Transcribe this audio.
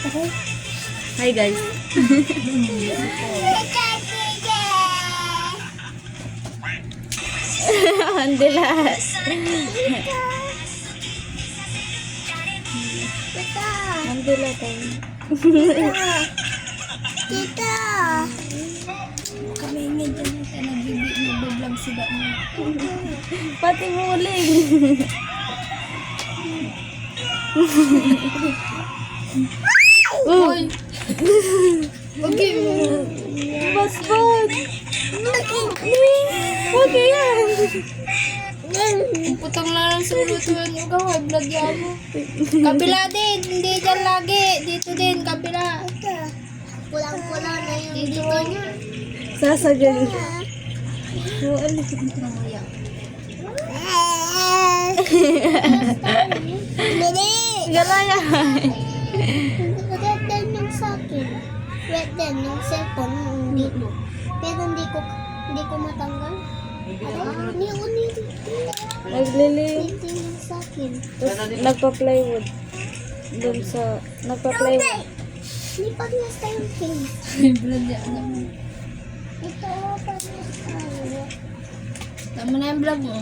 Hi guys. Andila. Andila tayo. Tita! Kami nga dyan na nag-vlog sila. Pati muling. Uy! Okay. Basbot. Huwag yan. Putang lang sa lutuan mo ka. Vlog yan mo. Kabila din. Hindi dyan lagi. Dito din. Kabila. Pulang-pula na yung dito niya. Sasagal. Hindi. Galaya. Red din yung sa akin. Red din yung cellphone yung dito. Pero hindi ko matanggal. Hindi. Naglili. Red din yung sa akin. Tapos nagpa-plywood. Doon sa... Nagpa-plywood. Lipat na sa yung pin. Ito, parang tayo. Tama na yung vlog mo.